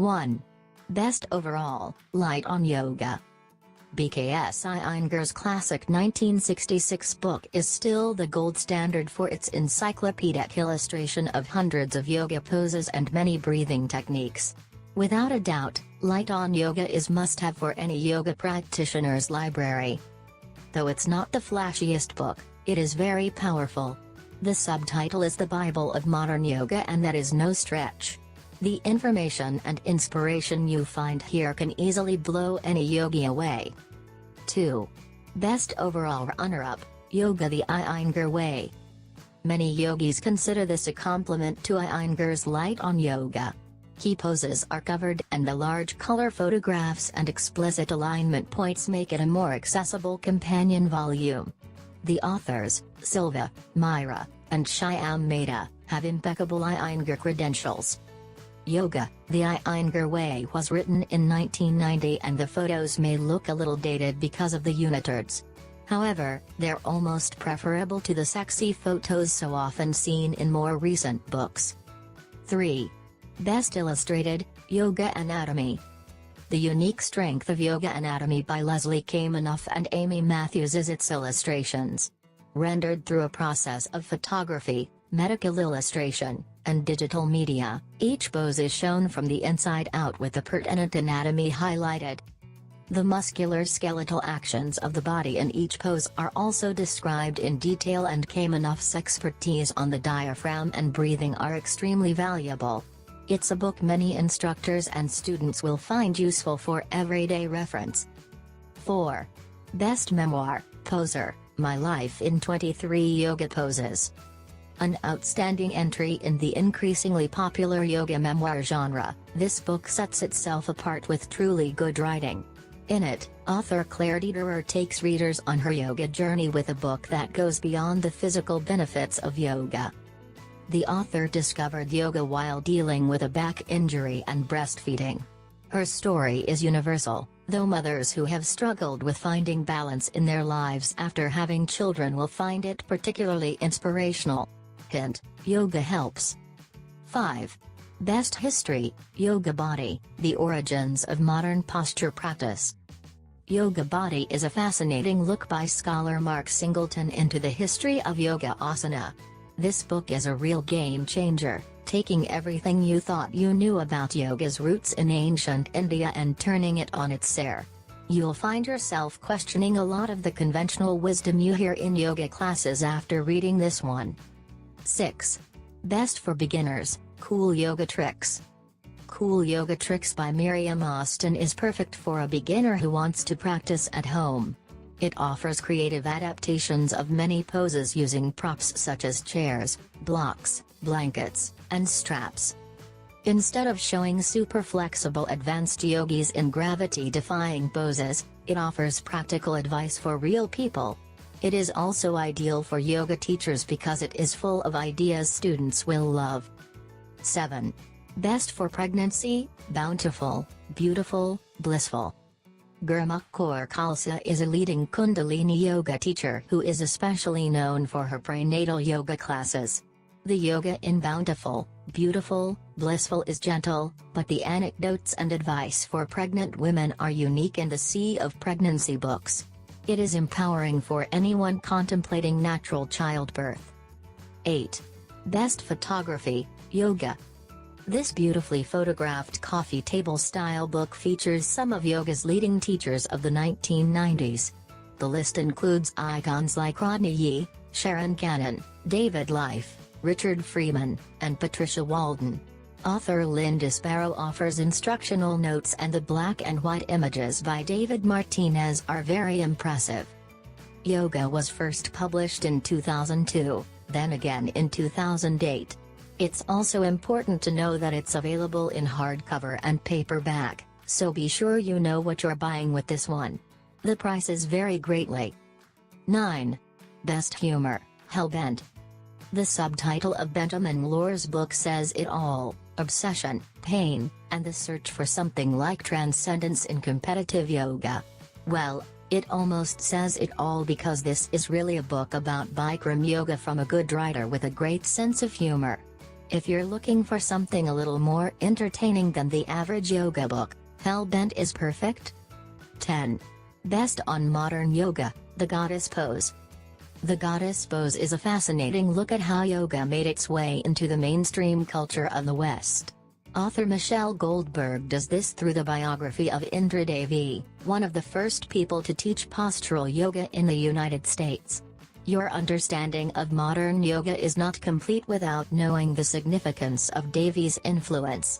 1. Best Overall, Light on Yoga. BKS Iyengar's classic 1966 book is still the gold standard for its encyclopedic illustration of hundreds of yoga poses and many breathing techniques. Without a doubt, Light on Yoga is must-have for any yoga practitioner's library. Though it's not the flashiest book, it is very powerful. The subtitle is the Bible of Modern Yoga, and that is no stretch. The information and inspiration you find here can easily blow any yogi away. 2. Best Overall Runner-Up, Yoga the Iyengar Way. Many yogis consider this a compliment to Iyengar's Light on Yoga. Key poses are covered, and the large color photographs and explicit alignment points make it a more accessible companion volume. The authors, Silva, Myra, and Shyam Mehta, have impeccable Iyengar credentials. Yoga, the Iyengar Way was written in 1990, and the photos may look a little dated because of the unitards. However, they're almost preferable to the sexy photos so often seen in more recent books. 3. Best Illustrated, Yoga Anatomy. The Unique Strength of Yoga Anatomy by Leslie Kamenoff and Amy Matthews is its illustrations. Rendered through a process of photography, medical illustration, and digital media, each pose is shown from the inside out with the pertinent anatomy highlighted. The muscular skeletal actions of the body in each pose are also described in detail, and Kamenoff's expertise on the diaphragm and breathing are extremely valuable. It's a book many instructors and students will find useful for everyday reference. 4. Best Memoir, Poser, My Life in 23 Yoga Poses. An outstanding entry in the increasingly popular yoga memoir genre, this book sets itself apart with truly good writing. In it, author Claire Dederer takes readers on her yoga journey with a book that goes beyond the physical benefits of yoga. The author discovered yoga while dealing with a back injury and breastfeeding. Her story is universal, though mothers who have struggled with finding balance in their lives after having children will find it particularly inspirational. Hint: yoga helps. 5. Best History, Yoga Body, The Origins of Modern Posture Practice. Yoga Body is a fascinating look by scholar Mark Singleton into the history of yoga asana. This book is a real game changer, taking everything you thought you knew about yoga's roots in ancient India and turning it on its ear. You'll find yourself questioning a lot of the conventional wisdom you hear in yoga classes after reading this one. 6. Best for Beginners, Cool Yoga Tricks. Cool Yoga Tricks by Miriam Austin is perfect for a beginner who wants to practice at home. It offers creative adaptations of many poses using props such as chairs, blocks, blankets, and straps. Instead of showing super flexible advanced yogis in gravity-defying poses, it offers practical advice for real people. It is also ideal for yoga teachers because it is full of ideas students will love. 7. Best for Pregnancy, Bountiful, Beautiful, Blissful. Gurmukh Kaur Khalsa is a leading Kundalini yoga teacher who is especially known for her prenatal yoga classes. The yoga in Bountiful, Beautiful, Blissful is gentle, but the anecdotes and advice for pregnant women are unique in the sea of pregnancy books. It is empowering for anyone contemplating natural childbirth. 8. Best Photography, Yoga. This beautifully photographed coffee table style book features some of yoga's leading teachers of the 1990s. The list includes icons like Rodney Yee, Sharon Cannon, David Life, Richard Freeman, and Patricia Walden. Author Linda Sparrow offers instructional notes, and the black and white images by David Martinez are very impressive. Yoga was first published in 2002, then again in 2008. It's also important to know that it's available in hardcover and paperback, so be sure you know what you're buying with this one. The prices vary greatly. 9. Best Humor, Hellbent. The subtitle of Benjamin Lohr's book says it all: obsession, pain, and the search for something like transcendence in competitive yoga. Well, it almost says it all, because this is really a book about Bikram yoga from a good writer with a great sense of humor. If you're looking for something a little more entertaining than the average yoga book, Hellbent is perfect. 10. Best on Modern Yoga, The Goddess Pose. The Goddess Pose is a fascinating look at how yoga made its way into the mainstream culture of the West. Author Michelle Goldberg does this through the biography of Indra Devi, one of the first people to teach postural yoga in the United States. Your understanding of modern yoga is not complete without knowing the significance of Devi's influence.